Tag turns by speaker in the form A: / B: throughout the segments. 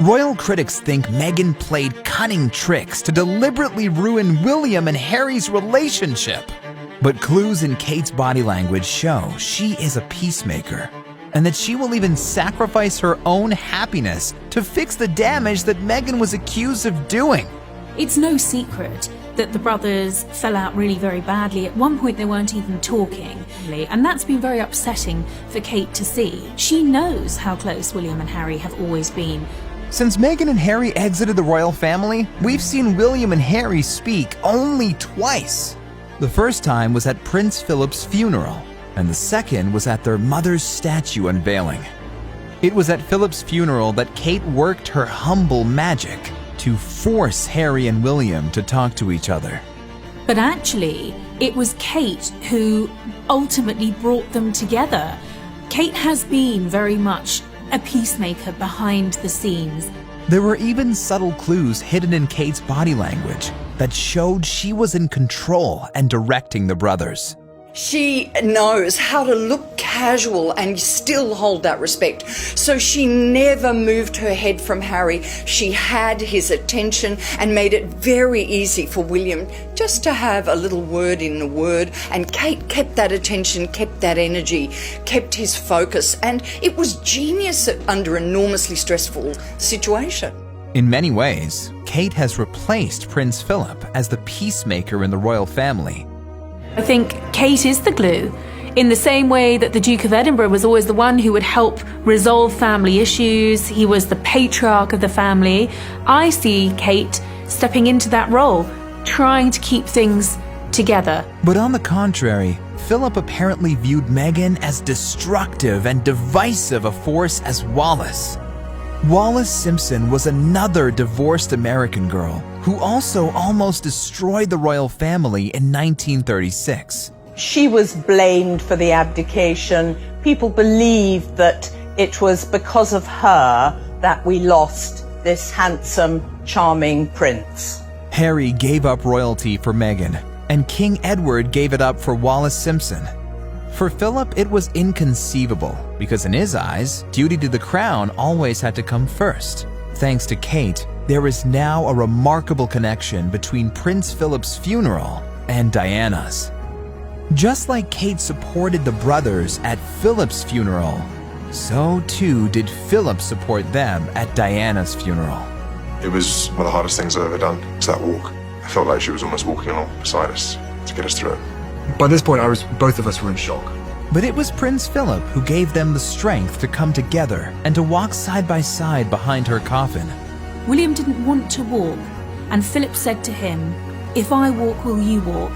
A: Royal critics think Meghan played cunning tricks to deliberately ruin William and Harry's relationship. But clues in Kate's body language show she is a peacemaker, and that she will even sacrifice her own happiness to fix the damage that Meghan was accused of doing.
B: It's no secret that the brothers fell out really very badly. At one point they weren't even talking, and that's been very upsetting for Kate to see. She knows how close William and Harry have always been.
A: Since Meghan and Harry exited the royal family, we've seen William and Harry speak only twice. The first time was at Prince Philip's funeral, and the second was at their mother's statue unveiling. It was at Philip's funeral that Kate worked her humble magic to force Harry and William to talk to each other.
B: But actually, it was Kate who ultimately brought them together. Kate has been very much a peacemaker behind the scenes.
A: There were even subtle clues hidden in Kate's body language that showed she was in control and directing the brothers.
C: She knows how to look casual and still hold that respect. So she never moved her head from Harry. She had his attention and made it very easy for William just to have a little word in a word. And Kate kept that attention, kept that energy, kept his focus. And it was genius under an enormously stressful situation.
A: In many ways, Kate has replaced Prince Philip as the peacemaker in the royal family.
B: I think Kate is the glue, in the same way that the Duke of Edinburgh was always the one who would help resolve family issues. He was the patriarch of the family. I see Kate stepping into that role, trying to keep things together.
A: But on the contrary, Philip apparently viewed Meghan as destructive and divisive a force as Wallis. Wallis Simpson was another divorced American girl who also almost destroyed the royal family in 1936.
D: She was blamed for the abdication. People believed that it was because of her that we lost this handsome, charming prince.
A: Harry gave up royalty for Meghan, and King Edward gave it up for Wallis Simpson. For Philip, it was inconceivable, because in his eyes, duty to the crown always had to come first. Thanks to Kate, there is now a remarkable connection between Prince Philip's funeral and Diana's. Just like Kate supported the brothers at Philip's funeral, so too did Philip support them at Diana's funeral.
E: It was one of the hardest things I've ever done, was that walk. I felt like she was almost walking along beside us to get us through it.
F: By this point, both of us were in shock.
A: But it was Prince Philip who gave them the strength to come together and to walk side by side behind her coffin.
B: William didn't want to walk, and Philip said to him, "If I walk, will you walk?"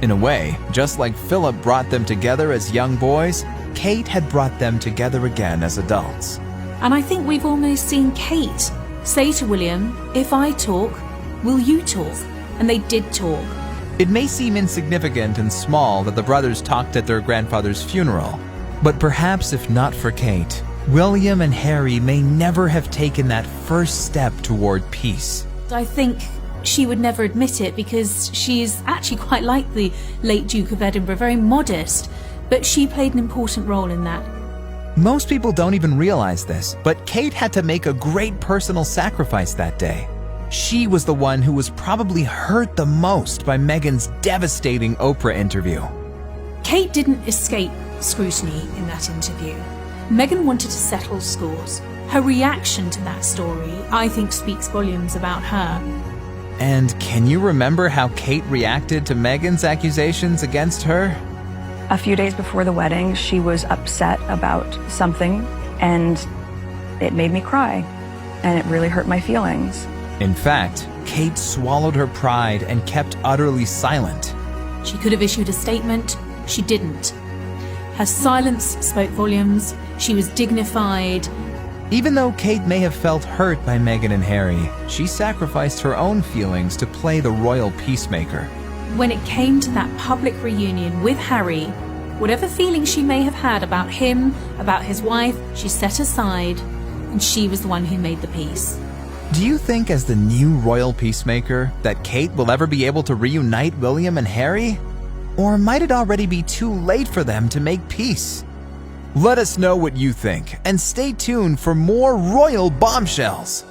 A: In a way, just like Philip brought them together as young boys, Kate had brought them together again as adults.
B: And I think we've almost seen Kate say to William, "If I talk, will you talk?" And they did talk.
A: It may seem insignificant and small that the brothers talked at their grandfather's funeral, but perhaps if not for Kate, William and Harry may never have taken that first step toward peace.
B: I think she would never admit it because she's actually quite like the late Duke of Edinburgh, very modest, but she played an important role in that.
A: Most people don't even realize this, but Kate had to make a great personal sacrifice that day. She was the one who was probably hurt the most by Meghan's devastating Oprah interview.
B: Kate didn't escape scrutiny in that interview. Meghan wanted to settle scores. Her reaction to that story, I think, speaks volumes about her.
A: And can you remember how Kate reacted to Meghan's accusations against her?
G: A few days before the wedding, she was upset about something, and it made me cry, and it really hurt my feelings.
A: In fact, Kate swallowed her pride and kept utterly silent.
B: She could have issued a statement. She didn't. Her silence spoke volumes. She was dignified.
A: Even though Kate may have felt hurt by Meghan and Harry, she sacrificed her own feelings to play the royal peacemaker.
B: When it came to that public reunion with Harry, whatever feelings she may have had about him, about his wife, she set aside, and she was the one who made the peace.
A: Do you think, as the new royal peacemaker, that Kate will ever be able to reunite William and Harry? Or might it already be too late for them to make peace? Let us know what you think, and stay tuned for more royal bombshells.